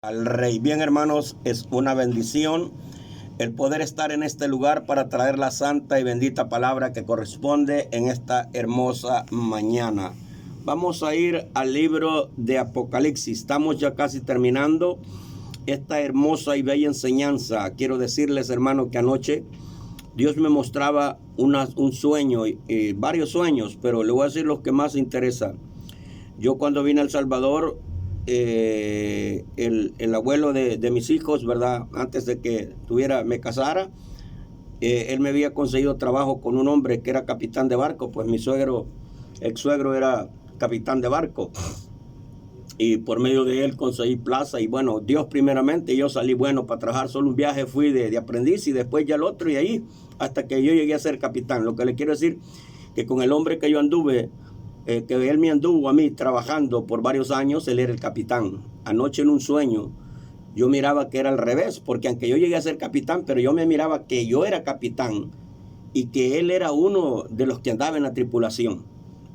al Rey. Bien, hermanos, es una bendición el poder estar en este lugar para traer la santa y bendita palabra que corresponde en esta hermosa mañana. Vamos a ir al libro de Apocalipsis. Estamos ya casi terminando esta hermosa y bella enseñanza. Quiero decirles, hermano, que anoche Dios me mostraba un sueño, varios sueños, pero le voy a decir los que más interesan. Yo cuando vine a El Salvador, el abuelo de mis hijos, ¿verdad? Antes de que me casara, él me había conseguido trabajo con un hombre que era capitán de barco, pues mi ex suegro era capitán de barco. Y por medio de él conseguí plaza y bueno, Dios primeramente, yo salí bueno para trabajar, solo un viaje fui de aprendiz y después ya el otro y ahí hasta que yo llegué a ser capitán. Lo que le quiero decir que con el hombre que yo anduve, que él me anduvo a mí trabajando por varios años, él era el capitán. Anoche en un sueño yo miraba que era al revés, porque aunque yo llegué a ser capitán, pero yo me miraba que yo era capitán y que él era uno de los que andaba en la tripulación.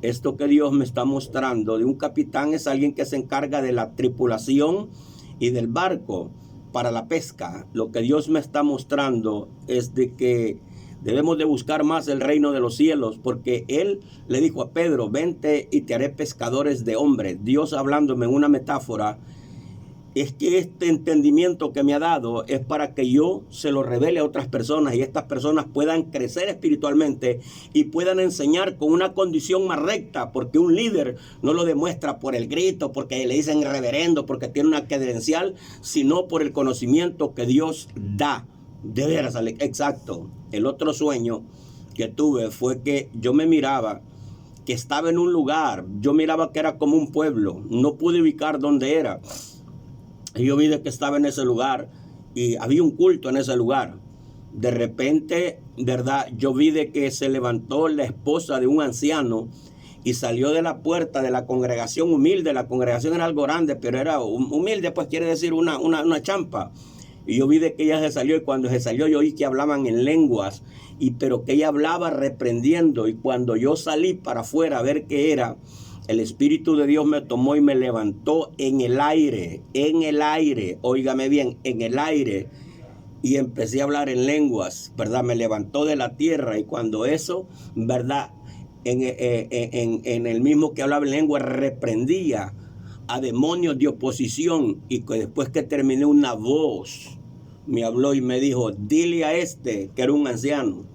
Esto que Dios me está mostrando de un capitán es alguien que se encarga de la tripulación y del barco para la pesca. Lo que Dios me está mostrando es de que debemos de buscar más el reino de los cielos, porque Él le dijo a Pedro, vente y te haré pescadores de hombres. Dios hablándome en una metáfora, es que este entendimiento que me ha dado es para que yo se lo revele a otras personas y estas personas puedan crecer espiritualmente y puedan enseñar con una condición más recta, porque un líder no lo demuestra por el grito, porque le dicen reverendo, porque tiene una credencial, sino por el conocimiento que Dios da. De veras, exacto. El otro sueño que tuve fue que yo me miraba que estaba en un lugar, yo miraba que era como un pueblo, no pude ubicar dónde era. Y yo vi de que estaba en ese lugar y había un culto en ese lugar. De repente, ¿verdad? Yo vi de que se levantó la esposa de un anciano y salió de la puerta de la congregación humilde. La congregación era algo grande, pero era humilde, pues quiere decir una champa. Y yo vi de que ella se salió y cuando se salió yo oí que hablaban en lenguas, pero que ella hablaba reprendiendo. Y cuando yo salí para afuera a ver qué era, el Espíritu de Dios me tomó y me levantó en el aire, óigame bien, en el aire, y empecé a hablar en lenguas, ¿verdad? Me levantó de la tierra y cuando eso, ¿verdad? En el mismo que hablaba en lengua reprendía a demonios de oposición y que después que terminé una voz me habló y me dijo, dile a que era un anciano,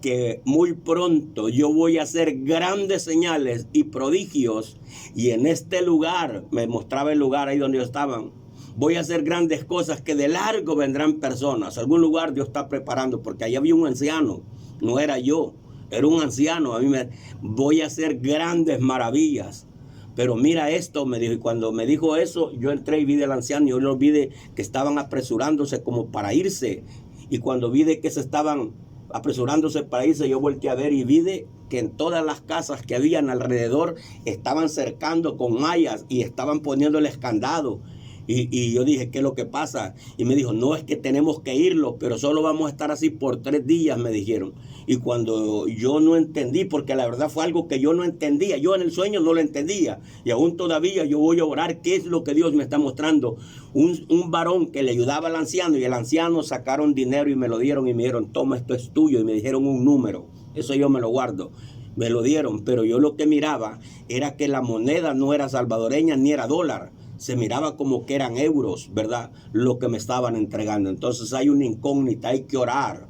que muy pronto yo voy a hacer grandes señales y prodigios y en este lugar, me mostraba el lugar ahí donde yo estaban, voy a hacer grandes cosas que de largo vendrán personas. Algún lugar Dios está preparando porque ahí había un anciano, no era yo, era un anciano. Voy a hacer grandes maravillas. Pero mira esto, me dijo, y cuando me dijo eso, yo entré y vi del anciano y yo lo vi de que estaban apresurándose como para irse. Y cuando vi de que se estaban apresurándose para irse, yo volteé a ver y vi de que en todas las casas que habían alrededor estaban cercando con mallas y estaban poniéndoles candado. Y yo dije, ¿qué es lo que pasa? Y me dijo, no, es que tenemos que irlo, pero solo vamos a estar así por 3 días, me dijeron. Y cuando yo no entendí, porque la verdad fue algo que yo no entendía, yo en el sueño no lo entendía. Y aún todavía yo voy a orar, ¿qué es lo que Dios me está mostrando? Un varón que le ayudaba al anciano y el anciano sacaron dinero y me lo dieron y me dijeron, toma, esto es tuyo. Y me dijeron un número, eso yo me lo guardo. Me lo dieron, pero yo lo que miraba era que la moneda no era salvadoreña ni era dólar. Se miraba como que eran euros, ¿verdad? Lo que me estaban entregando. Entonces hay una incógnita, hay que orar,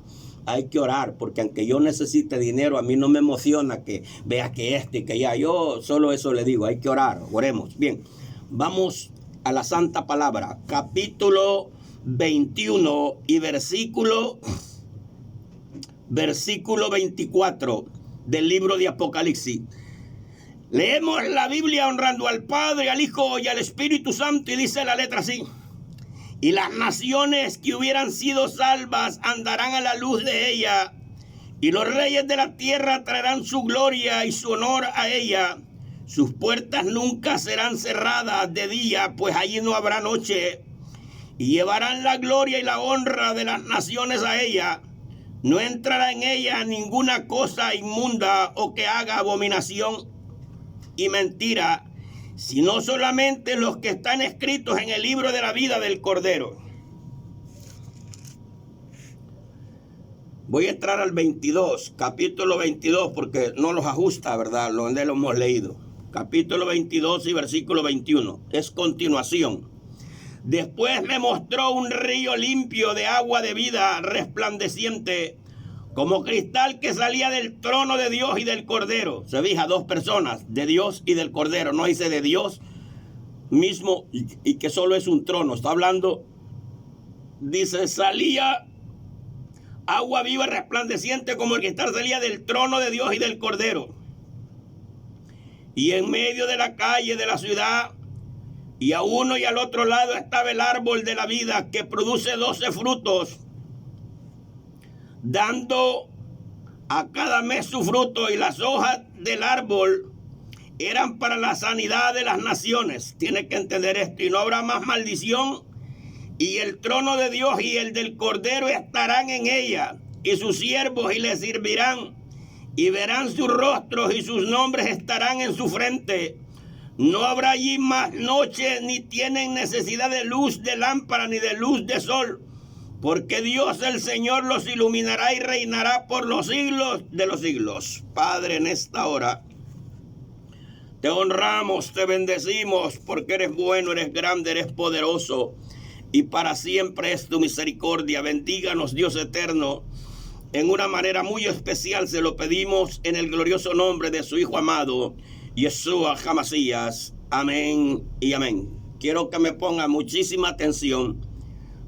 porque aunque yo necesite dinero, a mí no me emociona que vea que y que ya. Yo solo eso le digo, hay que orar, oremos. Bien, vamos a la santa palabra, capítulo 21 y versículo 24 del libro de Apocalipsis. Leemos la Biblia honrando al Padre, al Hijo y al Espíritu Santo y dice la letra así. Y las naciones que hubieran sido salvas andarán a la luz de ella, y los reyes de la tierra traerán su gloria y su honor a ella. Sus puertas nunca serán cerradas de día, pues allí no habrá noche, y llevarán la gloria y la honra de las naciones a ella. No entrará en ella ninguna cosa inmunda o que haga abominación y mentira, sino solamente los que están escritos en el libro de la vida del Cordero. Voy a entrar al 22, capítulo 22, porque no los ajusta, ¿verdad? Donde lo hemos leído. Capítulo 22 y versículo 21. Es continuación. Después me mostró un río limpio de agua de vida, resplandeciente, como cristal, que salía del trono de Dios y del Cordero. Se fija, dos personas, de Dios y del Cordero. No dice de Dios mismo y que solo es un trono. Está hablando, dice, salía agua viva resplandeciente como el cristal, salía del trono de Dios y del Cordero. Y en medio de la calle de la ciudad, y a uno y al otro lado, estaba el árbol de la vida, que produce 12 frutos, dando a cada mes su fruto, y las hojas del árbol eran para la sanidad de las naciones. Tiene que entender esto. Y no habrá más maldición, y el trono de Dios y el del Cordero estarán en ella, y sus siervos y les servirán, y verán sus rostros, y sus nombres estarán en su frente. No habrá allí más noche, ni tienen necesidad de luz de lámpara, ni de luz de sol, porque Dios el Señor los iluminará y reinará por los siglos de los siglos. Padre, en esta hora te honramos, te bendecimos, porque eres bueno, eres grande, eres poderoso, y para siempre es tu misericordia. Bendíganos, Dios eterno, en una manera muy especial. Se lo pedimos en el glorioso nombre de su Hijo amado, Yeshua HaMashiach. Amén y amén. Quiero que me ponga muchísima atención,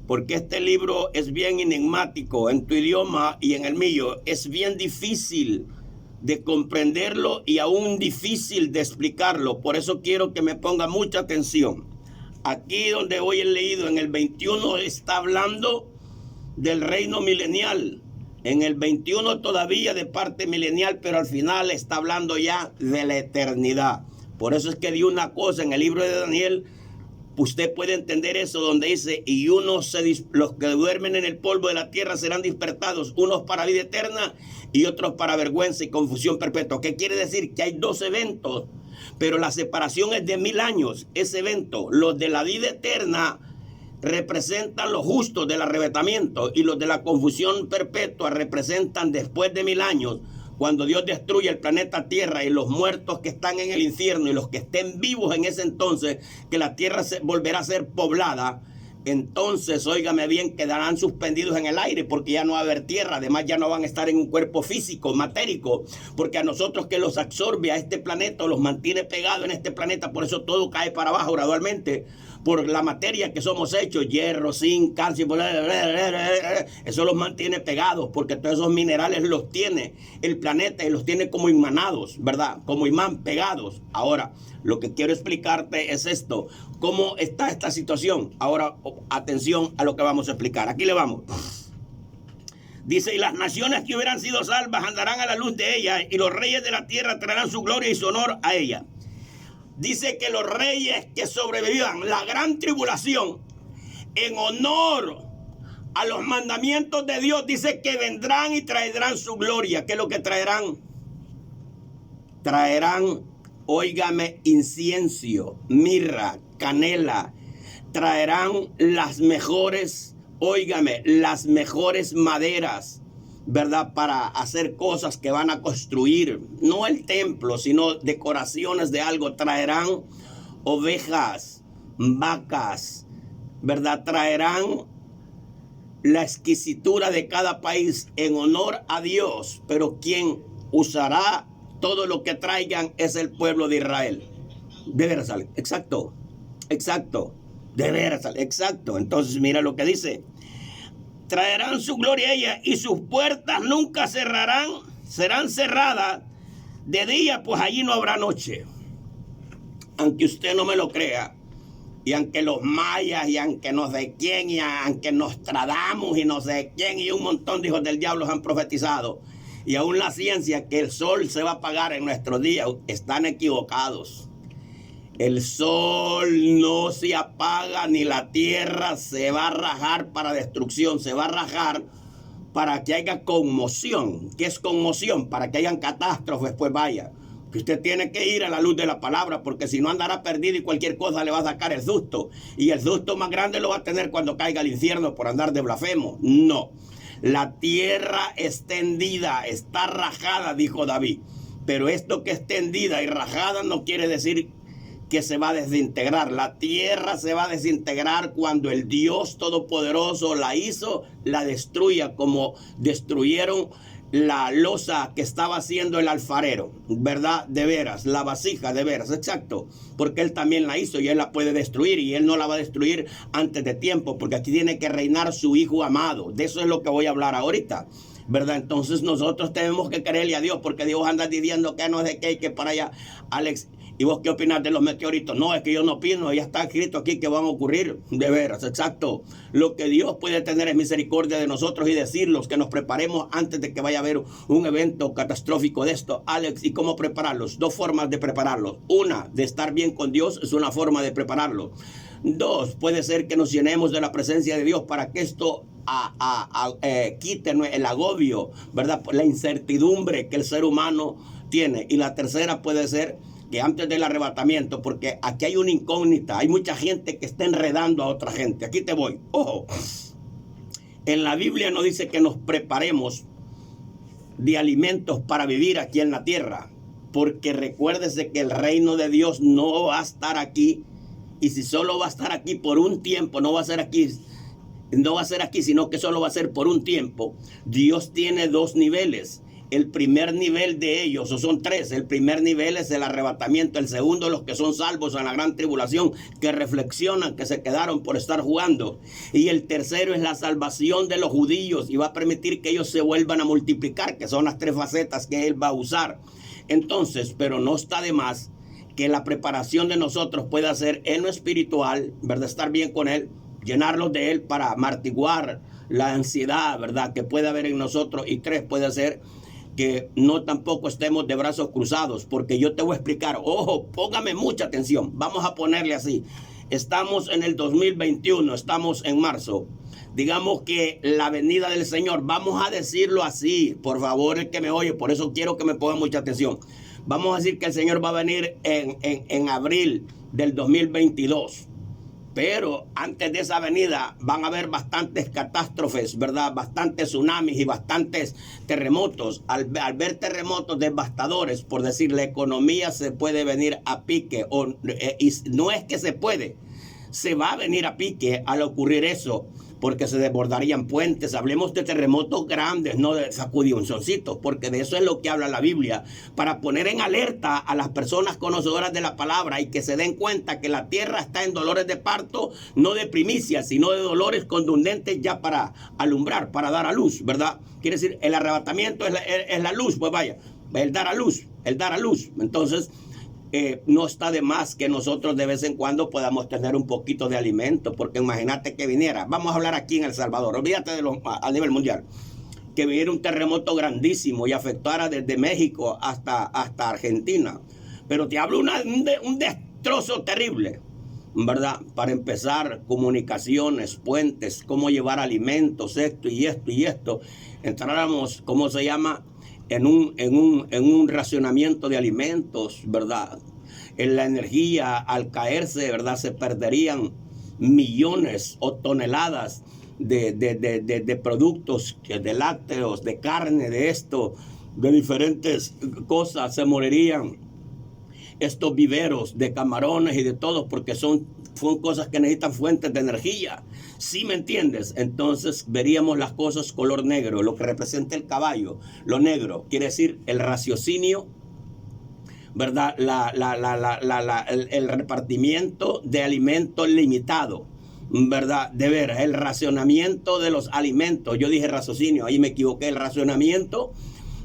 porque este libro es bien enigmático en tu idioma y en el mío. Es bien difícil de comprenderlo y aún difícil de explicarlo. Por eso quiero que me ponga mucha atención. Aquí donde hoy he leído, en el 21 está hablando del reino milenial. En el 21 todavía de parte milenial, pero al final está hablando ya de la eternidad. Por eso es que di una cosa en el libro de Daniel. Usted puede entender eso, donde dice, y los que duermen en el polvo de la tierra serán despertados, unos para vida eterna y otros para vergüenza y confusión perpetua. ¿Qué quiere decir? Que hay dos eventos, pero la separación es de 1000 años. Ese evento, los de la vida eterna, representan los justos del arrebatamiento, y los de la confusión perpetua representan después de 1000 años, cuando Dios destruye el planeta Tierra, y los muertos que están en el infierno y los que estén vivos en ese entonces, que la tierra volverá a ser poblada. Entonces, óigame bien, quedarán suspendidos en el aire, porque ya no va a haber tierra. Además, ya no van a estar en un cuerpo físico, matérico, porque a nosotros que los absorbe a este planeta, los mantiene pegados en este planeta. Por eso todo cae para abajo gradualmente, por la materia que somos hechos, hierro, zinc, calcio, eso los mantiene pegados, porque todos esos minerales los tiene el planeta y los tiene como imanados, ¿verdad? Como imán, pegados. Ahora, lo que quiero explicarte es esto. ¿Cómo está esta situación? Ahora, atención a lo que vamos a explicar. Aquí le vamos. Dice, y las naciones que hubieran sido salvas andarán a la luz de ella, y los reyes de la tierra traerán su gloria y su honor a ella. Dice que los reyes que sobrevivan la gran tribulación en honor a los mandamientos de Dios, dice que vendrán y traerán su gloria. ¿Qué es lo que traerán? Traerán, óigame, incienso, mirra, canela. Traerán las mejores, óigame, las mejores maderas, ¿verdad? Para hacer cosas que van a construir, no el templo, sino decoraciones de algo. Traerán ovejas, vacas, ¿verdad? Traerán la exquisitura de cada país en honor a Dios, pero quien usará todo lo que traigan es el pueblo de Israel. De veras, exacto, de veras, exacto. Entonces mira lo que dice. Traerán su gloria a ella, y sus puertas nunca cerrarán, serán cerradas de día, pues allí no habrá noche. Aunque usted no me lo crea, y aunque los mayas, y aunque no sé quién, y aunque Nostradamus, y no sé quién, y un montón de hijos del diablo han profetizado, y aún la ciencia, que el sol se va a apagar en nuestros días, están equivocados. El sol no se apaga, ni la tierra se va a rajar para destrucción. Se va a rajar para que haya conmoción. ¿Qué es conmoción? Para que hayan catástrofes, pues vaya. Que usted tiene que ir a la luz de la palabra, porque si no andará perdido y cualquier cosa le va a sacar el susto. Y el susto más grande lo va a tener cuando caiga al infierno por andar de blasfemo. No. La tierra extendida está rajada, dijo David. Pero esto que es tendida y rajada no quiere decir que se va a desintegrar. La tierra se va a desintegrar cuando el Dios Todopoderoso la hizo, la destruya, como destruyeron la losa que estaba haciendo el alfarero, ¿verdad? De veras, la vasija, de veras, exacto, porque él también la hizo y él la puede destruir, y él no la va a destruir antes de tiempo, porque aquí tiene que reinar su Hijo amado. De eso es lo que voy a hablar ahorita, ¿verdad? Entonces nosotros tenemos que creerle a Dios, porque Dios anda diciendo que no es de qué, que para allá. Alex, ¿y vos qué opinas de los meteoritos? No, es que yo no opino, ya está escrito aquí que van a ocurrir, de veras, exacto. Lo que Dios puede tener es misericordia de nosotros y decirnos que nos preparemos antes de que vaya a haber un evento catastrófico de esto. Alex, ¿y cómo prepararlos? Dos formas de prepararlos. Una, de estar bien con Dios, es una forma de prepararlos. Dos, puede ser que nos llenemos de la presencia de Dios para que esto quite el agobio, ¿verdad? La incertidumbre que el ser humano tiene. Y la tercera puede ser que antes del arrebatamiento, porque aquí hay una incógnita, hay mucha gente que está enredando a otra gente. Aquí te voy, ojo, en la Biblia no dice que nos preparemos de alimentos para vivir aquí en la tierra, porque recuérdese que el reino de Dios no va a estar aquí, y si solo va a estar aquí por un tiempo, no va a ser aquí, sino que solo va a ser por un tiempo. Dios tiene dos niveles. El primer nivel de ellos, o son tres, el primer nivel es el arrebatamiento, el segundo los que son salvos en la gran tribulación, que reflexionan, que se quedaron por estar jugando, y el tercero es la salvación de los judíos, y va a permitir que ellos se vuelvan a multiplicar, que son las tres facetas que él va a usar. Entonces, pero no está de más que la preparación de nosotros pueda ser en lo espiritual, ¿verdad? Estar bien con él, llenarlos de él para amortiguar la ansiedad, ¿verdad?, que puede haber en nosotros. Y tres, puede ser que no tampoco estemos de brazos cruzados, porque yo te voy a explicar, ojo, póngame mucha atención, vamos a ponerle así. Estamos en el 2021, estamos en marzo. Digamos que la venida del Señor, vamos a decirlo así, por favor, el que me oye, por eso quiero que me pongan mucha atención. Vamos a decir que el Señor va a venir en abril del 2022. Pero antes de esa venida van a haber bastantes catástrofes, ¿verdad? Bastantes tsunamis y bastantes terremotos. Al ver terremotos devastadores, por decir, la economía se puede venir a pique. Y no es que se puede, se va a venir a pique al ocurrir eso, porque se desbordarían puentes. Hablemos de terremotos grandes, no de sacudioncitos, porque de eso es lo que habla la Biblia, para poner en alerta a las personas conocedoras de la palabra y que se den cuenta que la tierra está en dolores de parto, no de primicias, sino de dolores contundentes ya para alumbrar, para dar a luz, ¿verdad? Quiere decir, el arrebatamiento es la luz, pues vaya, el dar a luz. Entonces, no está de más que nosotros de vez en cuando podamos tener un poquito de alimento, porque imagínate que viniera, vamos a hablar aquí en El Salvador, olvídate a nivel mundial, que viniera un terremoto grandísimo y afectara desde México hasta Argentina. Pero te hablo un destrozo terrible, ¿verdad? Para empezar, comunicaciones, puentes, cómo llevar alimentos, esto y esto. Entráramos, ¿cómo se llama?, en un racionamiento de alimentos, ¿verdad? En la energía, al caerse, ¿verdad?, se perderían millones o toneladas de productos, de lácteos, de carne, de esto, de diferentes cosas. Se morirían estos viveros de camarones y de todo, porque son cosas que necesitan fuentes de energía. ¿Sí me entiendes? Entonces veríamos las cosas color negro, lo que representa el caballo. Lo negro quiere decir el raciocinio, ¿verdad? El repartimiento de alimentos limitado, ¿verdad? De veras, el racionamiento de los alimentos. Yo dije raciocinio, ahí me equivoqué. El racionamiento,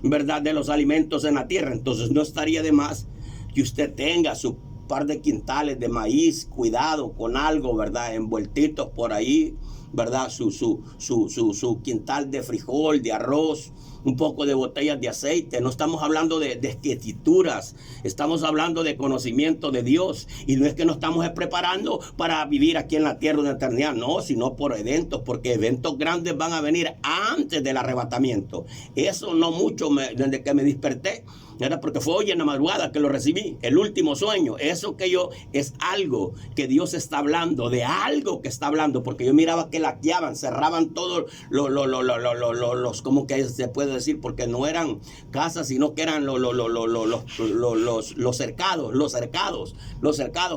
¿verdad?, de los alimentos en la tierra. Entonces no estaría de más que usted tenga su par de quintales de maíz, cuidado con algo, ¿verdad?, envueltitos por ahí, ¿verdad?, su quintal de frijol, de arroz, un poco de botellas de aceite. No estamos hablando de esquetituras, estamos hablando de conocimiento de Dios. Y no es que nos estamos preparando para vivir aquí en la tierra una eternidad, no, sino por eventos, porque eventos grandes van a venir antes del arrebatamiento. Eso no mucho, desde que me desperté, Era porque fue hoy en la madrugada que lo recibí, el último sueño. Eso que yo, es algo que Dios está hablando, de algo que está hablando, porque yo miraba que laqueaban, cerraban todos los, ¿cómo que se puede decir? Porque no eran casas, sino que eran los cercados.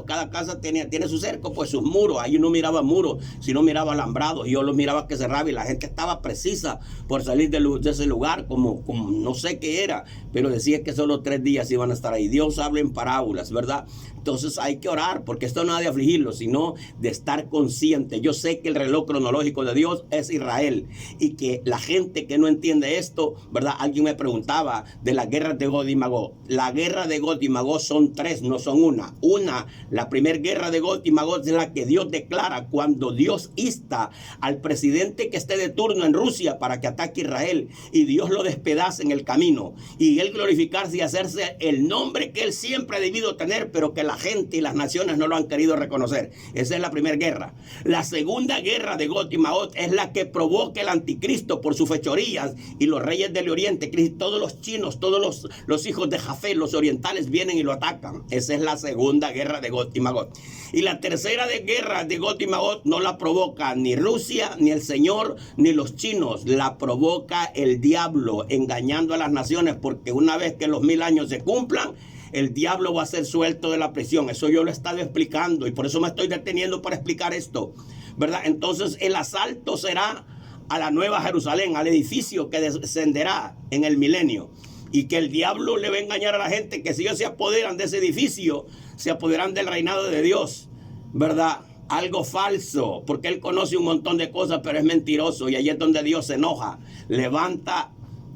Cada casa tiene su cerco, pues sus muros. Ahí no miraba muros, sino miraba alambrados. Yo los miraba que cerraba y la gente estaba precisa por salir de ese lugar, como no sé qué era, pero decía que solo 3 días iban a estar ahí. Dios habla en parábolas, ¿verdad? Entonces hay que orar, porque esto no es de afligirlo, sino de estar consciente. Yo sé que el reloj cronológico de Dios es Israel, y que la gente que no entiende esto, ¿verdad? Alguien me preguntaba de las guerras de Gog y Magog. La guerra de Gog y Magog son 3, no son una. La primera guerra de Gog y Magog es la que Dios declara cuando Dios insta al presidente que esté de turno en Rusia para que ataque a Israel, y Dios lo despedaza en el camino, y él glorificarse y hacerse el nombre que él siempre ha debido tener, pero que la gente y las naciones no lo han querido reconocer. Esa es la primera guerra. La segunda guerra de Gog y Magog es la que provoca el anticristo por sus fechorías, y los reyes del oriente, todos los chinos, todos los hijos de Jafet, los orientales, vienen y lo atacan. Esa es la segunda guerra de Gog y Magog. Y la tercera guerra de Gog y Magog no la provoca ni Rusia, ni el Señor, ni los chinos. La provoca el diablo, engañando a las naciones, porque una vez que los 1000 años se cumplan, el diablo va a ser suelto de la prisión. Eso yo lo he estado explicando, y por eso me estoy deteniendo para explicar esto, ¿verdad? Entonces el asalto será a la Nueva Jerusalén, al edificio que descenderá en el milenio, y que el diablo le va a engañar a la gente que si ellos se apoderan de ese edificio, se apoderan del reinado de Dios, ¿verdad? Algo falso, porque él conoce un montón de cosas, pero es mentiroso, y ahí es donde Dios se enoja. Levanta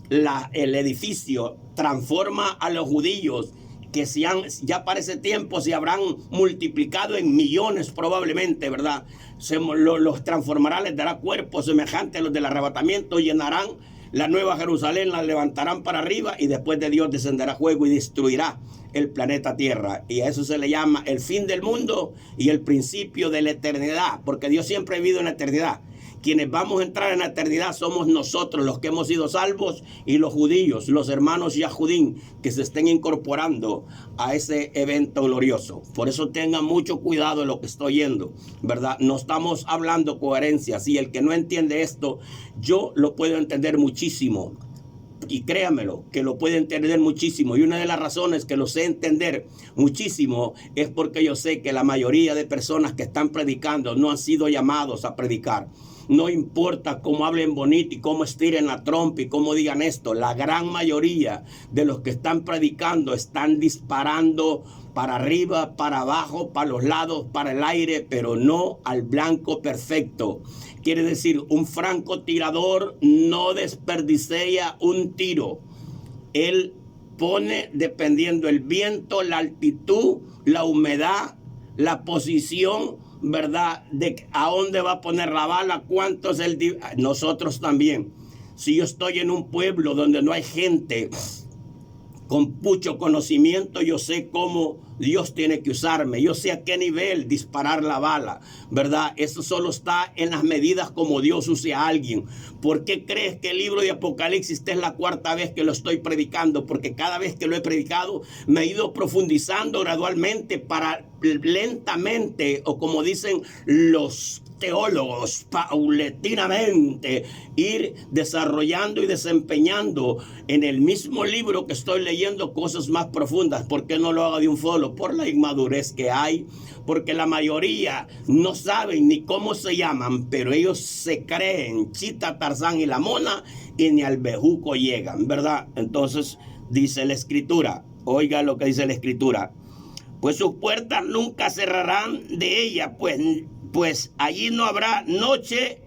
el edificio, transforma a los judíos, que ya para ese tiempo se habrán multiplicado en millones probablemente, ¿verdad? Los transformará, les dará cuerpos semejantes a los del arrebatamiento, llenarán la Nueva Jerusalén, la levantarán para arriba, y después de Dios descenderá fuego y destruirá el planeta Tierra. Y a eso se le llama el fin del mundo y el principio de la eternidad, porque Dios siempre ha vivido en la eternidad. Quienes vamos a entrar en la eternidad somos nosotros, los que hemos sido salvos, y los judíos, los hermanos Yahudín, que se estén incorporando a ese evento glorioso. Por eso tengan mucho cuidado de lo que estoy oyendo, ¿verdad? No estamos hablando coherencias, y el que no entiende esto, yo lo puedo entender muchísimo. Y créamelo, que lo puede entender muchísimo. Y una de las razones que lo sé entender muchísimo es porque yo sé que la mayoría de personas que están predicando no han sido llamados a predicar. No importa cómo hablen bonito y cómo estiren la trompa y cómo digan esto. La gran mayoría de los que están predicando están disparando para arriba, para abajo, para los lados, para el aire, pero no al blanco perfecto. Quiere decir, un francotirador no desperdicia un tiro. Él pone, dependiendo el viento, la altitud, la humedad, la posición, ¿verdad? De a dónde va a poner la bala, cuánto es el... Nosotros también. Si yo estoy en un pueblo donde no hay gente con mucho conocimiento, yo sé cómo Dios tiene que usarme. Yo sé a qué nivel disparar la bala, ¿verdad? Eso solo está en las medidas como Dios use a alguien. ¿Por qué crees que el libro de Apocalipsis es la 4ª vez que lo estoy predicando? Porque cada vez que lo he predicado me he ido profundizando gradualmente para lentamente, o como dicen los teólogos, paulatinamente ir desarrollando y desempeñando en el mismo libro que estoy leyendo cosas más profundas. ¿Por qué no lo hago de un solo? Por la inmadurez que hay, porque la mayoría no saben ni cómo se llaman, pero ellos se creen Chita, Tarzán y la Mona, y ni al bejuco llegan, ¿verdad? Entonces dice la Escritura, oiga lo que dice la Escritura: pues sus puertas nunca cerrarán de ella, pues allí no habrá noche,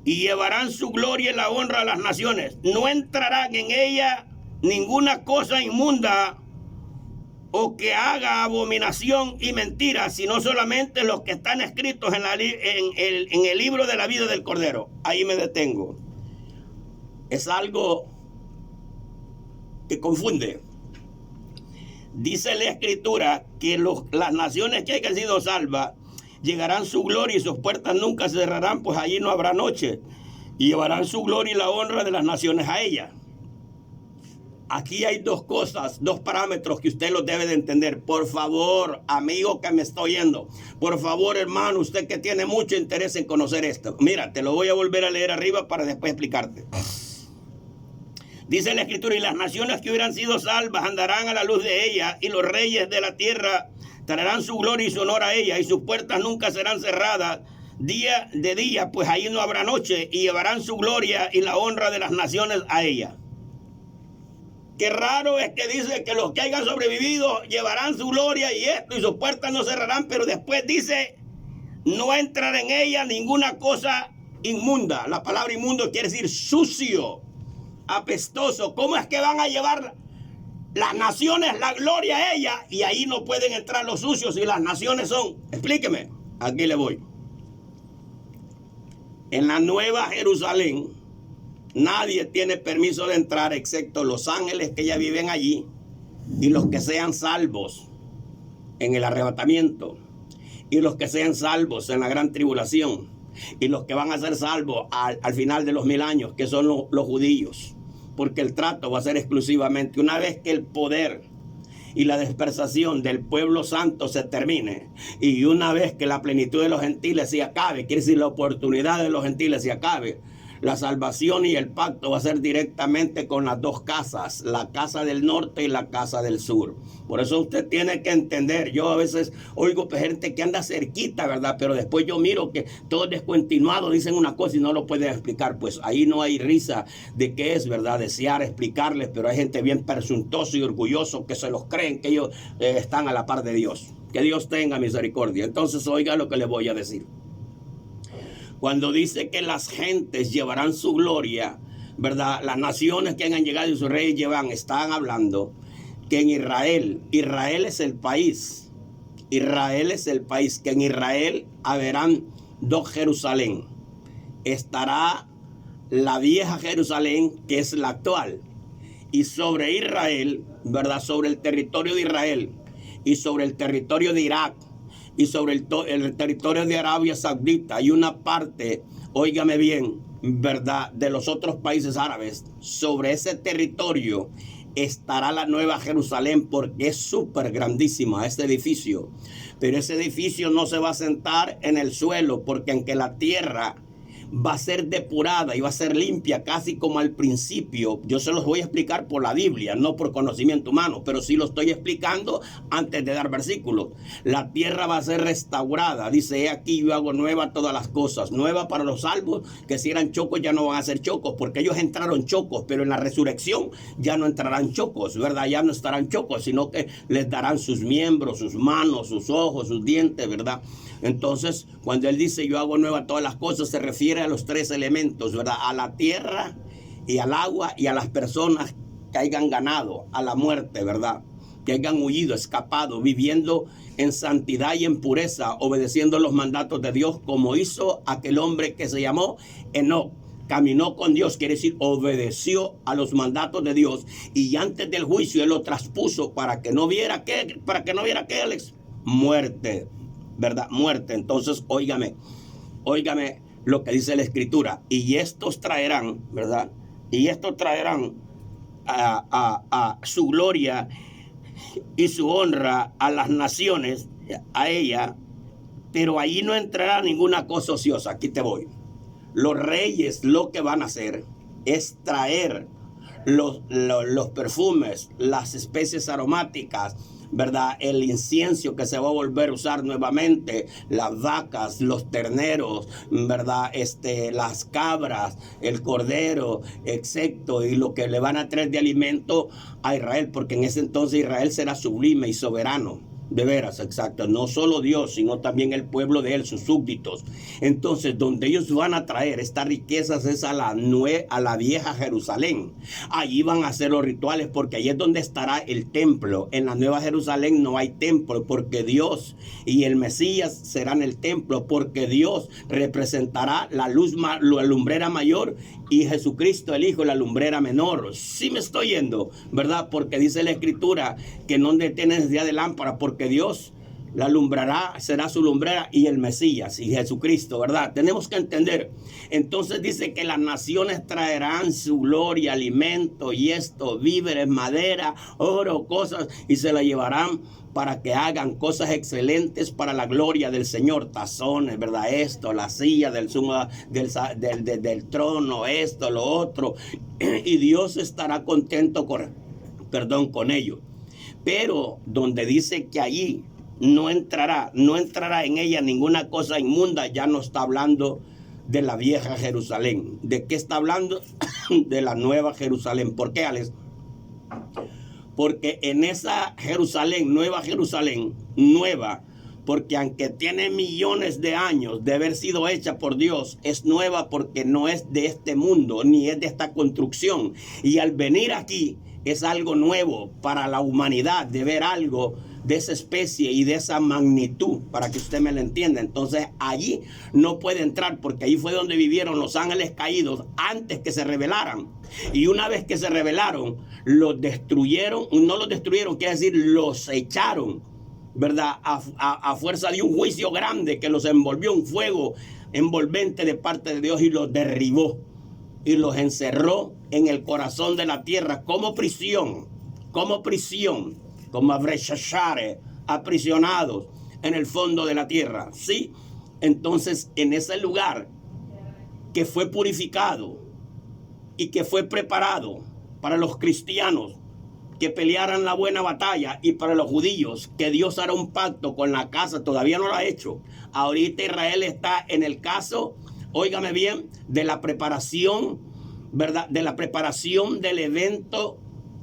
y llevarán su gloria y la honra a las naciones. No entrarán en ella ninguna cosa inmunda o que haga abominación y mentira, sino solamente los que están escritos en el libro de la vida del Cordero. Ahí me detengo. Es algo que confunde. Dice la Escritura que las naciones que hayan sido salvas llegarán su gloria y sus puertas nunca cerrarán, pues allí no habrá noche, y llevarán su gloria y la honra de las naciones a ella. Aquí hay dos cosas, dos parámetros que usted los debe de entender. Por favor, amigo que me está oyendo, por favor, hermano, usted que tiene mucho interés en conocer esto. Mira, te lo voy a volver a leer arriba para después explicarte. Dice la Escritura, y las naciones que hubieran sido salvas andarán a la luz de ella, y los reyes de la tierra traerán su gloria y su honor a ella, y sus puertas nunca serán cerradas día de día, pues ahí no habrá noche, y llevarán su gloria y la honra de las naciones a ella. Qué raro es que dice que los que hayan sobrevivido llevarán su gloria y esto, y sus puertas no cerrarán, pero después dice, no entrará en ella ninguna cosa inmunda. La palabra inmundo quiere decir sucio, apestoso. ¿Cómo es que van a llevar las naciones la gloria a ella y ahí no pueden entrar los sucios y las naciones son? Explíqueme, aquí le voy. En la Nueva Jerusalén, nadie tiene permiso de entrar excepto los ángeles que ya viven allí y los que sean salvos en el arrebatamiento y los que sean salvos en la gran tribulación y los que van a ser salvos al final de los 1000 años, que son los judíos, porque el trato va a ser exclusivamente una vez que el poder y la dispersación del pueblo santo se termine, y una vez que la plenitud de los gentiles se acabe, quiere decir la oportunidad de los gentiles se acabe, la salvación y el pacto va a ser directamente con las dos casas, la casa del norte y la casa del sur. Por eso usted tiene que entender, yo a veces oigo gente que anda cerquita, ¿verdad? Pero después yo miro que todo es descontinuado, dicen una cosa y no lo pueden explicar. Pues ahí no hay risa de qué es, ¿verdad? Desear explicarles, pero hay gente bien presuntuosa y orgulloso que se los creen que ellos están a la par de Dios. Que Dios tenga misericordia. Entonces oiga lo que les voy a decir. Cuando dice que las gentes llevarán su gloria, ¿verdad? Las naciones que han llegado y sus reyes están hablando que en Israel es el país. Israel es el país, que en Israel haberán dos Jerusalén. Estará la vieja Jerusalén, que es la actual. Y sobre Israel, ¿verdad? Sobre el territorio de Israel y sobre el territorio de Irak y sobre el territorio de Arabia Saudita y una parte, óigame bien, ¿verdad?, de los otros países árabes, sobre ese territorio estará la Nueva Jerusalén, porque es súper grandísima este edificio. Pero ese edificio no se va a sentar en el suelo, porque aunque la tierra va a ser depurada y va a ser limpia casi como al principio, yo se los voy a explicar por la Biblia, no por conocimiento humano, pero sí lo estoy explicando antes de dar versículos. La tierra va a ser restaurada, dice, he aquí yo hago nueva todas las cosas, nueva para los salvos, que si eran chocos ya no van a ser chocos, porque ellos entraron chocos, pero en la resurrección ya no entrarán chocos, ¿verdad? Ya no estarán chocos, sino que les darán sus miembros, sus manos, sus ojos, sus dientes, ¿verdad? Entonces, cuando él dice yo hago nueva todas las cosas, se refiere a los tres elementos, ¿verdad? A la tierra y al agua y a las personas que hayan ganado a la muerte, ¿verdad? Que hayan huido, escapado, viviendo en santidad y en pureza, obedeciendo los mandatos de Dios, como hizo aquel hombre que se llamó Enoc. Caminó con Dios, quiere decir, obedeció a los mandatos de Dios, y antes del juicio él lo traspuso para que no viera que, Alex, muerte, ¿verdad? Muerte. Entonces, óigame lo que dice la Escritura. Y estos traerán, ¿verdad? Y estos traerán a su gloria y su honra a las naciones, a ella, pero allí no entrará ninguna cosa ociosa. Aquí te voy. Los reyes lo que van a hacer es traer los perfumes, las especies aromáticas, ¿verdad? El incienso que se va a volver a usar nuevamente, las vacas, los terneros, ¿verdad? Las cabras, el cordero, excepto, y lo que le van a traer de alimento a Israel, porque en ese entonces Israel será sublime y soberano. De veras, exacto. No solo Dios, sino también el pueblo de él, sus súbditos. Entonces, donde ellos van a traer estas riquezas es a la vieja Jerusalén. Allí van a hacer los rituales, porque allí es donde estará el templo. En la nueva Jerusalén no hay templo, porque Dios y el Mesías serán el templo, porque Dios representará la luz, la lumbrera mayor, y Jesucristo el Hijo la lumbrera menor. Sí me estoy yendo, ¿verdad? Porque dice la Escritura que no tiene necesidad de lámpara, porque Dios La alumbrará, será su lumbrera y el Mesías y Jesucristo, ¿verdad? Tenemos que entender. Entonces dice que las naciones traerán su gloria, alimento y esto, víveres, madera, oro, cosas, y se la llevarán para que hagan cosas excelentes para la gloria del Señor. Tazones, ¿verdad? Esto, la silla del sumo, del trono, esto, lo otro. Y Dios estará contento con ello. Pero donde dice que allí no entrará en ella ninguna cosa inmunda, ya no está hablando de la vieja Jerusalén. ¿De qué está hablando? De la nueva Jerusalén. ¿Por qué, Alex? Porque en esa Jerusalén, nueva, porque aunque tiene millones de años de haber sido hecha por Dios, es nueva porque no es de este mundo, ni es de esta construcción. Y al venir aquí, es algo nuevo para la humanidad, de ver algo de esa especie y de esa magnitud, para que usted me lo entienda. Entonces allí no puede entrar, porque ahí fue donde vivieron los ángeles caídos antes que se rebelaran. Y una vez que se rebelaron, los destruyeron, no los destruyeron, quiere decir, los echaron, ¿verdad? A fuerza de un juicio grande que los envolvió, un fuego envolvente de parte de Dios, y los derribó y los encerró en el corazón de la tierra como prisión, como aprisionados en el fondo de la tierra, ¿sí? Entonces, en ese lugar que fue purificado y que fue preparado para los cristianos que pelearan la buena batalla, y para los judíos que Dios hará un pacto con la casa, todavía no lo ha hecho. Ahorita Israel está en el caso, óigame bien, de la preparación, ¿verdad? De la preparación del evento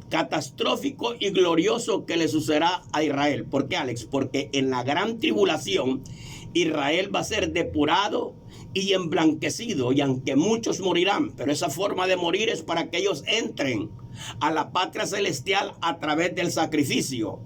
catastrófico y glorioso que le sucederá a Israel. ¿Por qué, Alex? Porque en la gran tribulación Israel va a ser depurado y emblanquecido, y aunque muchos morirán, pero esa forma de morir es para que ellos entren a la patria celestial a través del sacrificio.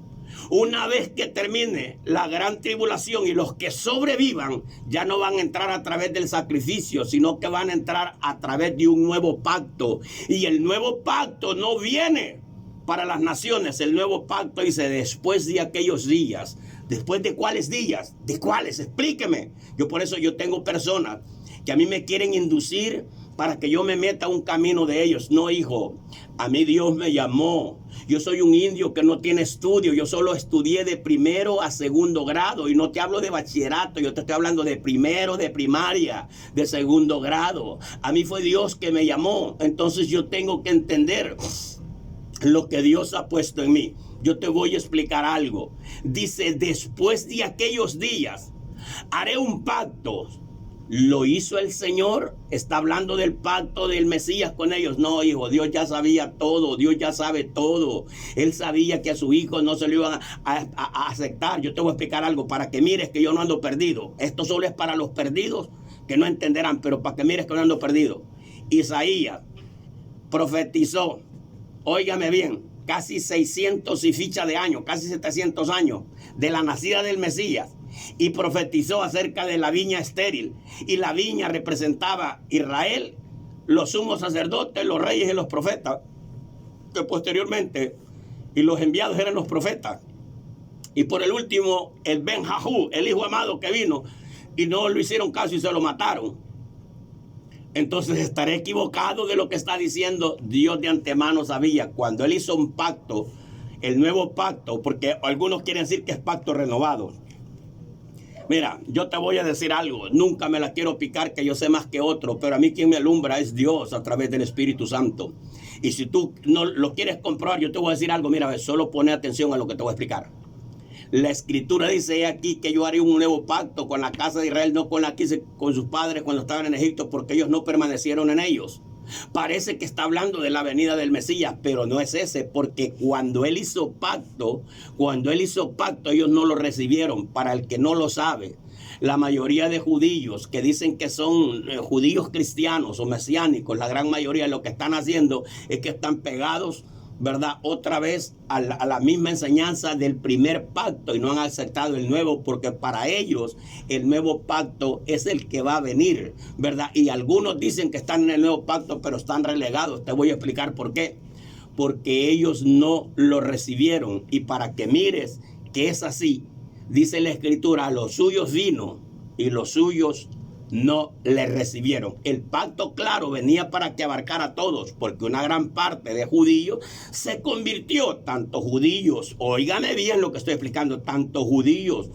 Una vez que termine la gran tribulación y los que sobrevivan, ya no van a entrar a través del sacrificio, sino que van a entrar a través de un nuevo pacto. Y el nuevo pacto no viene para las naciones. El nuevo pacto dice: después de aquellos días. ¿Después de cuáles días? ¿De cuáles? Explíqueme. Por eso yo tengo personas que a mí me quieren inducir para que yo me meta a un camino de ellos. No, hijo, a mí Dios me llamó. Yo soy un indio que no tiene estudio. Yo solo estudié de primero a segundo grado. Y no te hablo de bachillerato. Yo te estoy hablando de primero, de primaria, de segundo grado. A mí fue Dios que me llamó. Entonces yo tengo que entender lo que Dios ha puesto en mí. Yo te voy a explicar algo. Dice: después de aquellos días haré un pacto. ¿Lo hizo el Señor? ¿Está hablando del pacto del Mesías con ellos? No, hijo, Dios ya sabía todo. Dios ya sabe todo. Él sabía que a su hijo no se lo iban a aceptar. Yo te voy a explicar algo para que mires que yo no ando perdido. Esto solo es para los perdidos que no entenderán, pero para que mires que no ando perdido. Isaías profetizó, óigame bien, casi 600 y ficha de años, casi 700 años de la nacida del Mesías, y profetizó acerca de la viña estéril. Y la viña representaba Israel, los sumos sacerdotes, los reyes y los profetas, que posteriormente, y los enviados eran los profetas. Y por el último, el Ben Jahú, el hijo amado que vino, y no lo hicieron caso y se lo mataron. Entonces estaré equivocado de lo que está diciendo. Dios de antemano sabía. Cuando él hizo un pacto, el nuevo pacto, porque algunos quieren decir que es pacto renovado. Mira, yo te voy a decir algo. Nunca me la quiero picar que yo sé más que otro, pero a mí quien me alumbra es Dios a través del Espíritu Santo. Y si tú no lo quieres comprobar, yo te voy a decir algo. Mira, solo pone atención a lo que te voy a explicar. La escritura dice aquí que yo haré un nuevo pacto con la casa de Israel, no con la que hice con sus padres cuando estaban en Egipto, porque ellos no permanecieron en ellos. Parece que está hablando de la venida del Mesías, pero no es ese, porque cuando él hizo pacto, ellos no lo recibieron. Para el que no lo sabe, la mayoría de judíos que dicen que son judíos cristianos o mesiánicos, la gran mayoría lo que están haciendo es que están pegados, ¿verdad?, otra vez a la misma enseñanza del primer pacto, y no han aceptado el nuevo, porque para ellos el nuevo pacto es el que va a venir, ¿verdad? Y algunos dicen que están en el nuevo pacto, pero están relegados. Te voy a explicar por qué. Porque ellos no lo recibieron. Y para que mires que es así, dice la escritura, a los suyos vino y los suyos no le recibieron. El pacto, claro, venía para que abarcara a todos, porque una gran parte de judíos se convirtió, tanto judíos, óigame bien lo que estoy explicando, tanto judíos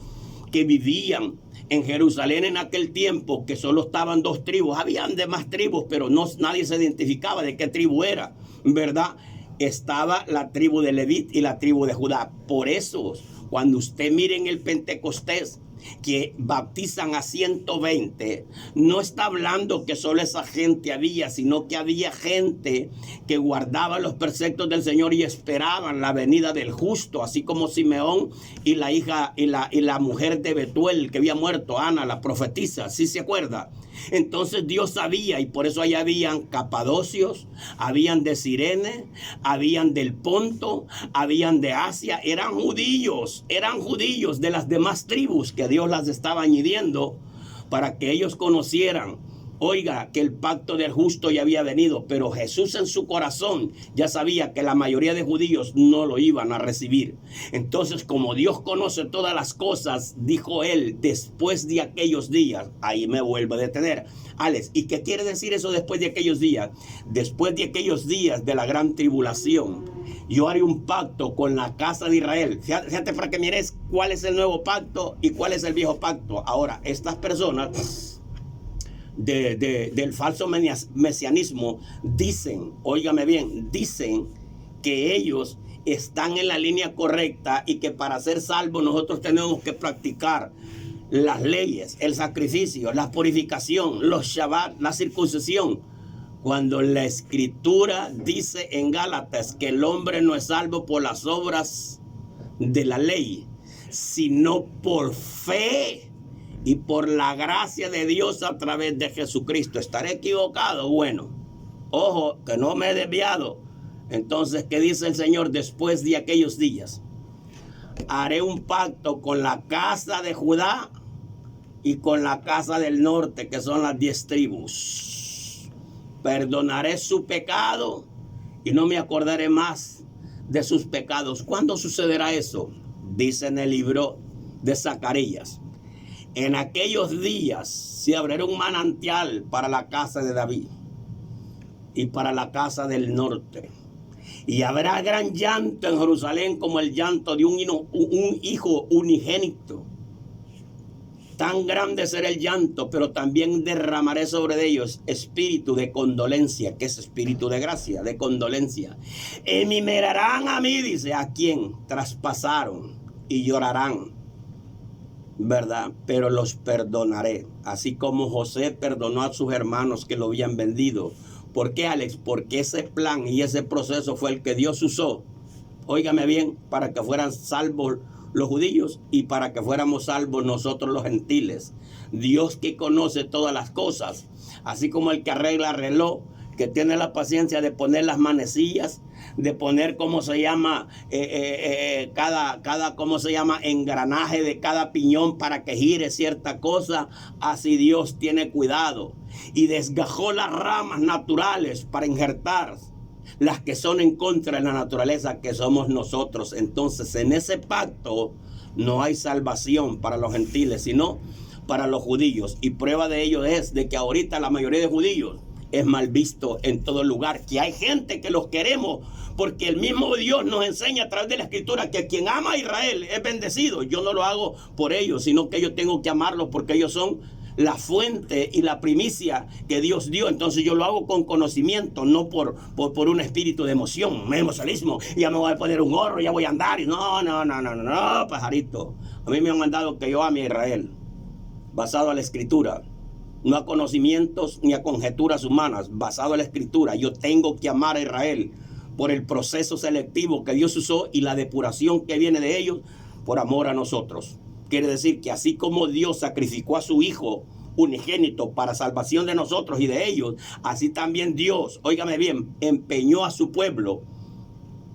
que vivían en Jerusalén en aquel tiempo, que solo estaban 2 tribus, habían demás tribus, pero nadie se identificaba de qué tribu era, ¿verdad? Estaba la tribu de Leví y la tribu de Judá. Por eso, cuando usted mire en el Pentecostés que bautizan a 120, no está hablando que solo esa gente había, sino que había gente que guardaba los preceptos del Señor y esperaban la venida del justo, así como Simeón y la hija y la mujer de Betuel que había muerto, Ana, la profetisa, ¿sí se acuerda? Entonces Dios sabía, y por eso allá habían capadocios, habían de Cirene, habían del Ponto, habían de Asia, eran judíos de las demás tribus que Dios las estaba añadiendo para que ellos conocieran, oiga, que el pacto del justo ya había venido, pero Jesús en su corazón ya sabía que la mayoría de judíos no lo iban a recibir. Entonces, como Dios conoce todas las cosas, dijo él, después de aquellos días, ahí me vuelvo a detener. Alex, ¿y qué quiere decir eso después de aquellos días? Después de aquellos días de la gran tribulación, yo haré un pacto con la casa de Israel. Fíjate para que mires cuál es el nuevo pacto y cuál es el viejo pacto. Ahora, estas personas del falso mesianismo dicen, óigame bien, dicen que ellos están en la línea correcta y que para ser salvos nosotros tenemos que practicar las leyes, el sacrificio, la purificación, los Shabbat, la circuncisión. Cuando la escritura dice en Gálatas que el hombre no es salvo por las obras de la ley, sino por fe y por la gracia de Dios a través de Jesucristo. ¿Estaré equivocado? Bueno, ojo, que no me he desviado. Entonces, ¿qué dice el Señor? Después de aquellos días, haré un pacto con la casa de Judá y con la casa del norte, que son las 10 tribus. Perdonaré su pecado y no me acordaré más de sus pecados. ¿Cuándo sucederá eso? Dice en el libro de Zacarías. En aquellos días se abrirá un manantial para la casa de David y para la casa del norte. Y habrá gran llanto en Jerusalén como el llanto de un hijo unigénito. Tan grande será el llanto, pero también derramaré sobre ellos espíritu de condolencia. ¿Qué es espíritu de gracia? De condolencia. Y me mirarán a mí, dice, a quien traspasaron, y llorarán, ¿verdad? Pero los perdonaré, así como José perdonó a sus hermanos que lo habían vendido. ¿Por qué, Alex? Porque ese plan y ese proceso fue el que Dios usó, óigame bien, para que fueran salvos los judíos y para que fuéramos salvos nosotros los gentiles. Dios, que conoce todas las cosas, así como el que arregla reloj, que tiene la paciencia de poner las manecillas, de poner, ¿cómo se llama? ¿Cómo se llama? Engranaje de cada piñón para que gire cierta cosa. Así Dios tiene cuidado. Y desgajó las ramas naturales para injertar las que son en contra de la naturaleza, que somos nosotros. Entonces, en ese pacto no hay salvación para los gentiles, sino para los judíos. Y prueba de ello es de que ahorita la mayoría de judíos es mal visto en todo lugar, que hay gente que los queremos, porque el mismo Dios nos enseña a través de la escritura que quien ama a Israel es bendecido. Yo no lo hago por ellos, sino que yo tengo que amarlos porque ellos son la fuente y la primicia que Dios dio. Entonces yo lo hago con conocimiento, no por un espíritu de emoción, emocionalismo. Ya me voy a poner un gorro, ya voy a andar. Y no, pajarito. A mí me han mandado que yo ame a Israel, basado en la escritura. No a conocimientos ni a conjeturas humanas, basado en la escritura. Yo tengo que amar a Israel por el proceso selectivo que Dios usó y la depuración que viene de ellos por amor a nosotros. Quiere decir que así como Dios sacrificó a su Hijo unigénito para salvación de nosotros y de ellos, así también Dios, óigame bien, empeñó a su pueblo,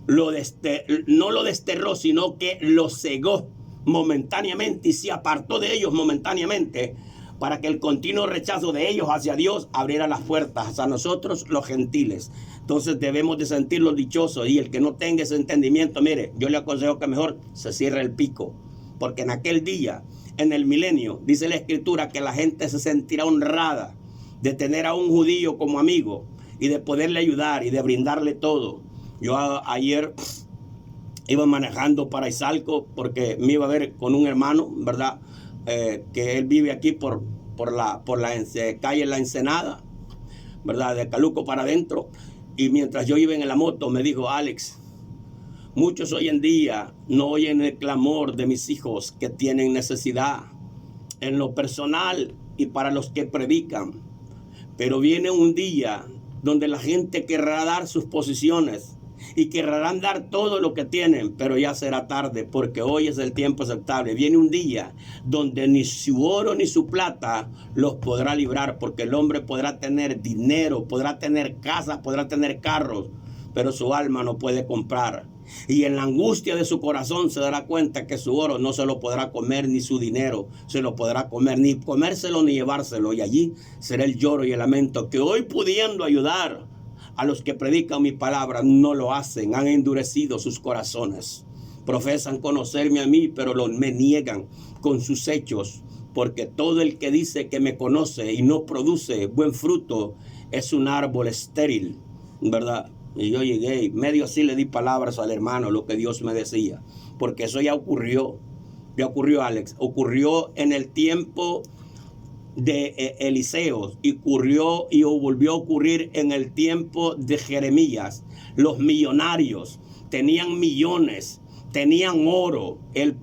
no lo desterró, sino que lo cegó momentáneamente y se apartó de ellos momentáneamente, para que el continuo rechazo de ellos hacia Dios abriera las puertas a nosotros los gentiles. Entonces debemos de sentirlos dichosos, y el que no tenga ese entendimiento, mire, yo le aconsejo que mejor se cierre el pico, porque en aquel día, en el milenio, dice la Escritura que la gente se sentirá honrada de tener a un judío como amigo y de poderle ayudar y de brindarle todo. Yo ayer iba manejando para Izalco porque me iba a ver con un hermano, ¿verdad? Que él vive aquí por la calle La Ensenada, ¿verdad? De Caluco para adentro. Y mientras yo iba en la moto me dijo: Alex, muchos hoy en día no oyen el clamor de mis hijos que tienen necesidad en lo personal y para los que predican. Pero viene un día donde la gente querrá dar sus posiciones y querrán dar todo lo que tienen, pero ya será tarde, porque hoy es el tiempo aceptable. Viene un día donde ni su oro ni su plata los podrá librar, porque el hombre podrá tener dinero, podrá tener casas, podrá tener carros, pero su alma no puede comprar. Y en la angustia de su corazón se dará cuenta que su oro no se lo podrá comer, ni su dinero se lo podrá comer, ni comérselo ni llevárselo. Y allí será el lloro y el lamento, que hoy, pudiendo ayudar a los que predican mi palabra, no lo hacen. Han endurecido sus corazones. Profesan conocerme a mí, pero me niegan con sus hechos, porque todo el que dice que me conoce y no produce buen fruto es un árbol estéril, ¿verdad? Y yo llegué, medio así le di palabras al hermano, lo que Dios me decía, porque eso ya ocurrió, Alex, ocurrió en el tiempo de Eliseo, y volvió a ocurrir en el tiempo de Jeremías. Los millonarios tenían millones, tenían oro, el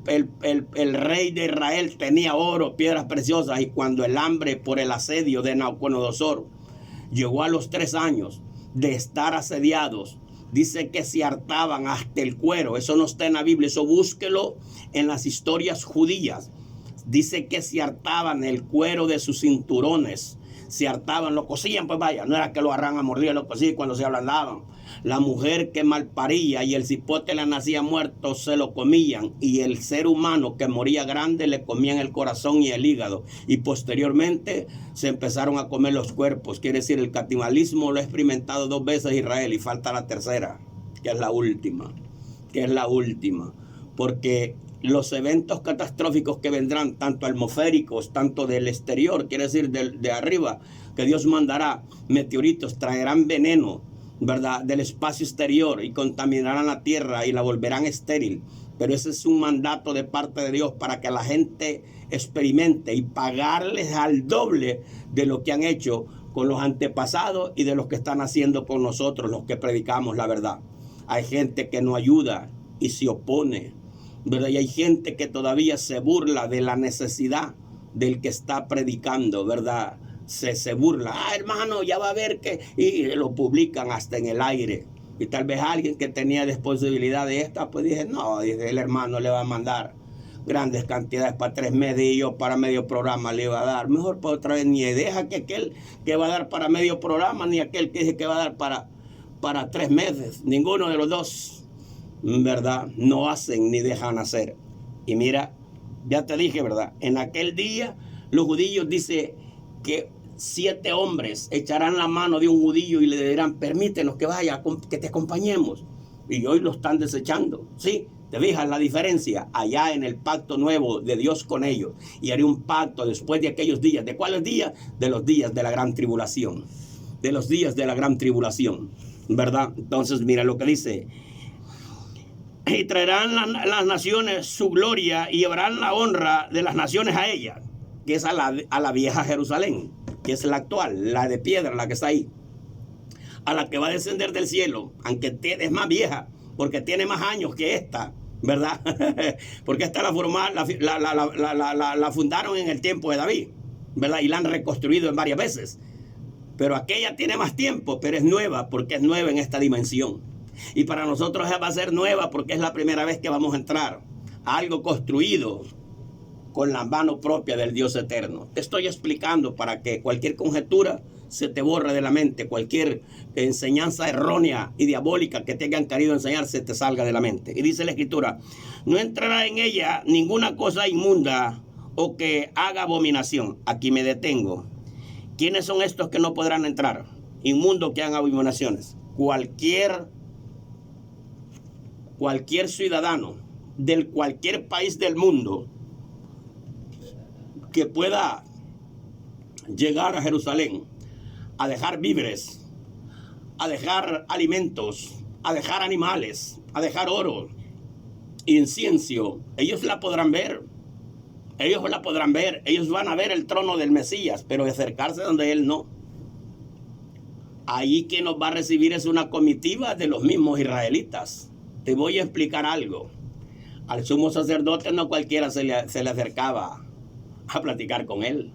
rey de Israel tenía oro, piedras preciosas, y cuando el hambre por el asedio de Nabucodonosor llegó a los 3 años de estar asediados, dice que se hartaban hasta el cuero. Eso no está en la Biblia, eso búsquelo en las historias judías. Dice que se hartaban el cuero de sus cinturones, se hartaban, lo cosían, pues vaya, no era que lo agarran a mordir, lo cosían cuando se ablandaban. La mujer que malparía y el cipote le nacía muerto se lo comían, y el ser humano que moría grande le comían el corazón y el hígado, y posteriormente se empezaron a comer los cuerpos. Quiere decir, el canibalismo lo ha experimentado 2 veces Israel, y falta la tercera, que es la última, porque los eventos catastróficos que vendrán, tanto atmosféricos, tanto del exterior, quiere decir de arriba, que Dios mandará meteoritos, traerán veneno, ¿verdad?, del espacio exterior, y contaminarán la tierra y la volverán estéril. Pero ese es un mandato de parte de Dios para que la gente experimente y pagarles al doble de lo que han hecho con los antepasados y de los que están haciendo con nosotros, los que predicamos la verdad. Hay gente que no ayuda y se opone, ¿verdad? Y hay gente que todavía se burla de la necesidad del que está predicando, ¿verdad? Se burla. Hermano, ya va a ver que... Y lo publican hasta en el aire. Y tal vez alguien que tenía responsabilidad de esta, pues dije, no, el hermano le va a mandar grandes cantidades para 3 meses, y yo para medio programa le iba a dar. Mejor para otra vez, ni deja que aquel que va a dar para medio programa, ni aquel que dice que va a dar para 3 meses. Ninguno de los dos, ¿verdad?, no hacen ni dejan hacer. Y mira, ya te dije, ¿verdad? En aquel día los judíos, dice que 7 hombres echarán la mano de un judío y le dirán: permítenos que vaya, que te acompañemos. Y hoy lo están desechando. Sí, te fijas la diferencia allá en el pacto nuevo de Dios con ellos. Y haré un pacto después de aquellos días. ¿De cuáles días? De los días de la gran tribulación. De los días de la gran tribulación, ¿verdad? Entonces mira lo que dice: y traerán las naciones su gloria, y llevarán la honra de las naciones a ella, que es a la vieja Jerusalén, que es la actual, la de piedra, la que está ahí, a la que va a descender del cielo, aunque es más vieja, porque tiene más años que esta, ¿verdad? Porque esta la fundaron en el tiempo de David, ¿verdad? Y la han reconstruido en varias veces. Pero aquella tiene más tiempo, pero es nueva, porque es nueva en esta dimensión. Y para nosotros va a ser nueva porque es la primera vez que vamos a entrar a algo construido con la mano propia del Dios eterno. Te estoy explicando para que cualquier conjetura se te borre de la mente, cualquier enseñanza errónea y diabólica que te hayan querido enseñar se te salga de la mente. Y dice la Escritura: no entrará en ella ninguna cosa inmunda o que haga abominación. Aquí me detengo. ¿Quiénes son estos que no podrán entrar? Inmundos, que hagan abominaciones. Cualquier ciudadano de cualquier país del mundo que pueda llegar a Jerusalén a dejar víveres, a dejar alimentos, a dejar animales, a dejar oro, incienso, ellos la podrán ver. Ellos la podrán ver, ellos van a ver el trono del Mesías, pero de acercarse donde él no. Ahí quien nos va a recibir es una comitiva de los mismos israelitas. Te voy a explicar algo. Al sumo sacerdote no cualquiera se le acercaba a platicar con él.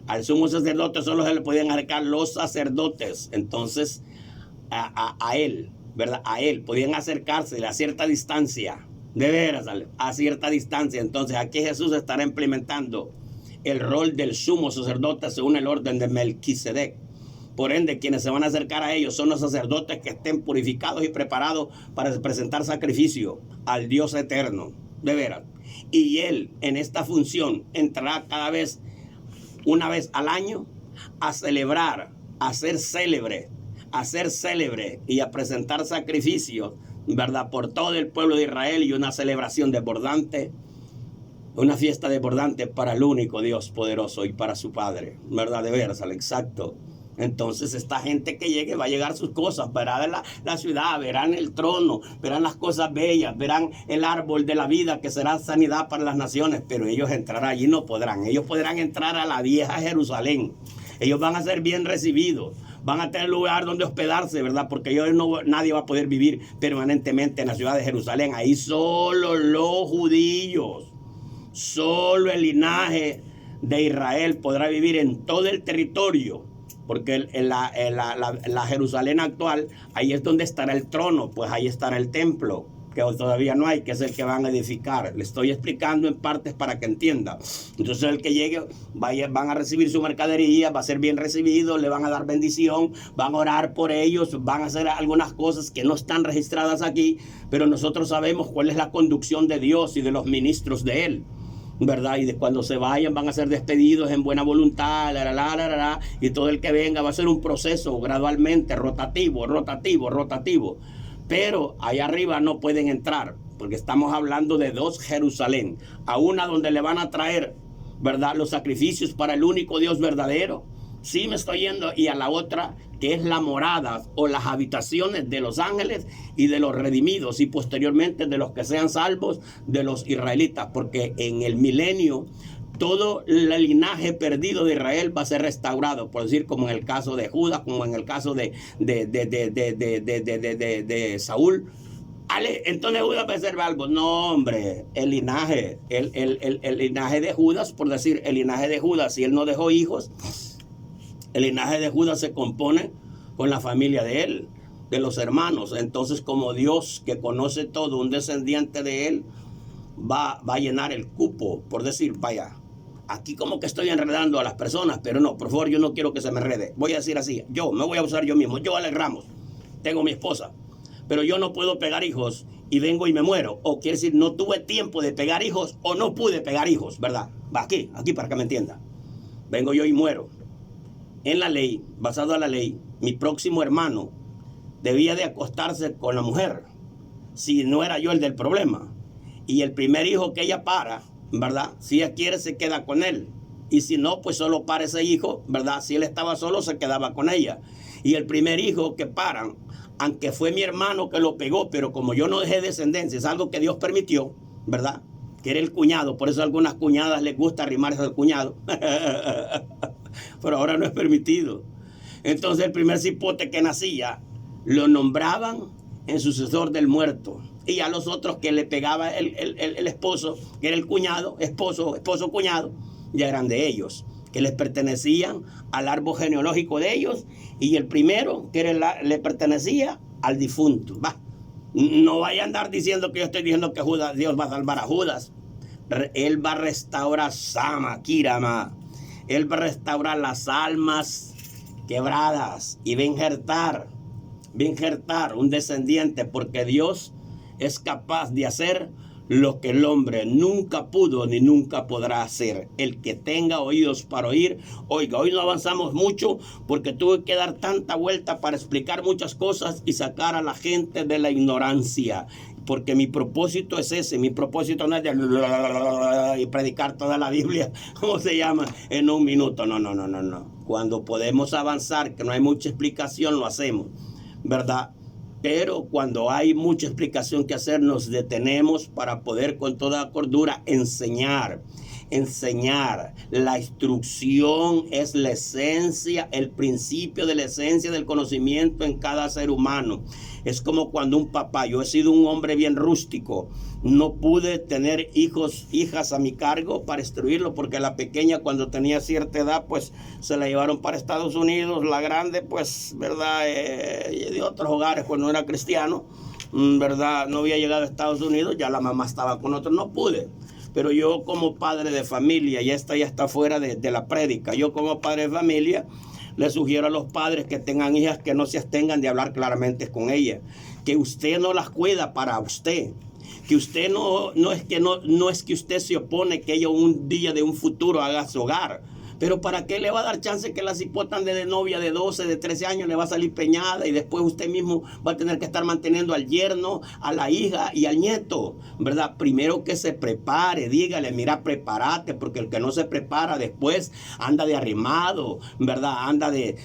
Al sumo sacerdote solo se le podían acercar los sacerdotes. Entonces, a él, ¿verdad? A él podían acercarse a cierta distancia. De veras, a cierta distancia. Entonces aquí Jesús estará implementando el rol del sumo sacerdote según el orden de Melquisedec. Por ende, quienes se van a acercar a ellos son los sacerdotes que estén purificados y preparados para presentar sacrificio al Dios eterno. De veras. Y él en esta función entrará una vez al año a celebrar, a ser célebre y a presentar sacrificios, ¿verdad? Por todo el pueblo de Israel, y una celebración desbordante, una fiesta desbordante para el único Dios poderoso y para su Padre, ¿verdad? De veras, exacto. Entonces esta gente que llegue va a llegar sus cosas, verán la ciudad, verán el trono, verán las cosas bellas, verán el árbol de la vida que será sanidad para las naciones, pero ellos entrar allí no podrán. Ellos podrán entrar a la vieja Jerusalén. Ellos van a ser bien recibidos. Van a tener lugar donde hospedarse, ¿verdad? Porque nadie va a poder vivir permanentemente en la ciudad de Jerusalén. Ahí solo los judíos, solo el linaje de Israel podrá vivir en todo el territorio. Porque en la Jerusalén actual, ahí es donde estará el trono, pues ahí estará el templo, que todavía no hay, que es el que van a edificar. Le estoy explicando en partes para que entienda. Entonces el que llegue, van a recibir su mercadería, va a ser bien recibido, le van a dar bendición, van a orar por ellos, van a hacer algunas cosas que no están registradas aquí, pero nosotros sabemos cuál es la conducción de Dios y de los ministros de él, ¿verdad? Y de cuando se vayan van a ser despedidos en buena voluntad, y todo el que venga va a ser un proceso gradualmente rotativo. Pero allá arriba no pueden entrar, porque estamos hablando de dos Jerusalén. A una donde le van a traer, ¿verdad?, los sacrificios para el único Dios verdadero. Sí, me estoy yendo. Y a la otra, que es la morada o las habitaciones de los ángeles y de los redimidos, y posteriormente de los que sean salvos, de los israelitas. Porque en el milenio todo el linaje perdido de Israel va a ser restaurado, por decir, como en el caso de Judas, como en el caso de Saúl. Entonces Judas va a ser algo. No, hombre, el linaje de Judas, por decir, el linaje de Judas, si él no dejó hijos, el linaje de Judas se compone con la familia de él, de los hermanos. Entonces, como Dios, que conoce todo, un descendiente de él va a llenar el cupo, por decir, vaya, aquí como que estoy enredando a las personas, pero no, por favor, yo no quiero que se me enrede. Voy a decir así, yo me voy a usar yo mismo. Yo, Alex Ramos, tengo mi esposa, pero yo no puedo pegar hijos y vengo y me muero. O quiere decir, no tuve tiempo de pegar hijos o no pude pegar hijos, ¿verdad? Va aquí para que me entienda. Vengo yo y muero. En la ley, basado en la ley, mi próximo hermano debía de acostarse con la mujer, si no era yo el del problema. Y el primer hijo que ella para, ¿verdad?, si ella quiere se queda con él. Y si no, pues solo para ese hijo, ¿verdad? Si él estaba solo, se quedaba con ella. Y el primer hijo que paran, aunque fue mi hermano que lo pegó, pero como yo no dejé descendencia, es algo que Dios permitió, ¿verdad?, que era el cuñado. Por eso a algunas cuñadas les gusta arrimarse al cuñado. Pero ahora no es permitido. Entonces el primer cipote que nacía lo nombraban en sucesor del muerto. Y a los otros que le pegaba el esposo, que era el cuñado, esposo, cuñado, ya eran de ellos, que les pertenecían al árbol genealógico de ellos. Y el primero que le pertenecía al difunto. No vaya a andar diciendo que yo estoy diciendo que Dios va a salvar a Judas. Él va a restaurar Sama, Kirama. Él va a restaurar las almas quebradas y va a injertar un descendiente, porque Dios es capaz de hacer lo que el hombre nunca pudo ni nunca podrá hacer. El que tenga oídos para oír, oiga. Hoy no avanzamos mucho porque tuve que dar tanta vuelta para explicar muchas cosas y sacar a la gente de la ignorancia. porque mi propósito es ese. Mi propósito no es de y predicar toda la Biblia, ¿cómo se llama? En un minuto. No. Cuando podemos avanzar, que no hay mucha explicación, lo hacemos, ¿verdad? Pero cuando hay mucha explicación que hacer, nos detenemos para poder con toda cordura enseñar. La instrucción es la esencia, el principio de la esencia del conocimiento en cada ser humano. Es como cuando un papá, yo he sido un hombre bien rústico, no pude tener hijas a mi cargo para instruirlo, porque la pequeña cuando tenía cierta edad pues se la llevaron para Estados Unidos, la grande pues, ¿verdad? De otros hogares cuando era cristiano, ¿verdad? No había llegado a Estados Unidos, ya la mamá estaba con otros, no pude. Pero yo como padre de familia, ya está fuera de la prédica, yo como padre de familia le sugiero a los padres que tengan hijas que no se abstengan de hablar claramente con ellas, que usted no las cuida para usted, que usted no es que usted se opone que ella un día de un futuro haga su hogar. Pero ¿para qué le va a dar chance que la cipotan de novia de 12, de 13 años le va a salir peñada y después usted mismo va a tener que estar manteniendo al yerno, a la hija y al nieto, ¿verdad? Primero que se prepare, dígale, mira, prepárate, porque el que no se prepara después anda de arrimado, ¿verdad? Anda de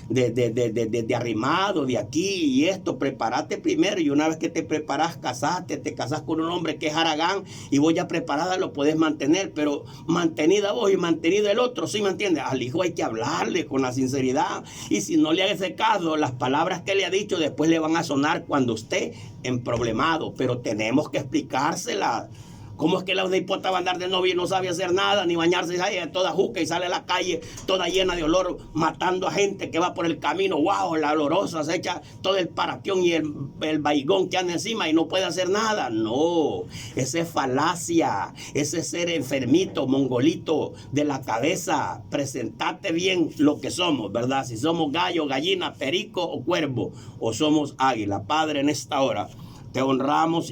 arrimado, de aquí y esto, prepárate primero y una vez que te preparas, te casas con un hombre que es haragán y vos ya preparada lo podés mantener, pero mantenida vos y mantenido el otro, ¿sí me entiendes? Al hijo hay que hablarle con la sinceridad y si no le hace caso, las palabras que le ha dicho después le van a sonar cuando esté emproblemado, pero tenemos que explicárselas. ¿Cómo es que la hipota va a andar de novia y no sabe hacer nada, ni bañarse, sale toda juca y sale a la calle toda llena de olor, matando a gente que va por el camino? ¡Wow! La olorosa se echa todo el paraquión y el baigón que anda encima y no puede hacer nada. No, esa es falacia, ese es ser enfermito, mongolito de la cabeza. Presentate bien lo que somos, ¿verdad? Si somos gallo, gallina, perico o cuervo, o somos águila. Padre, en esta hora te honramos y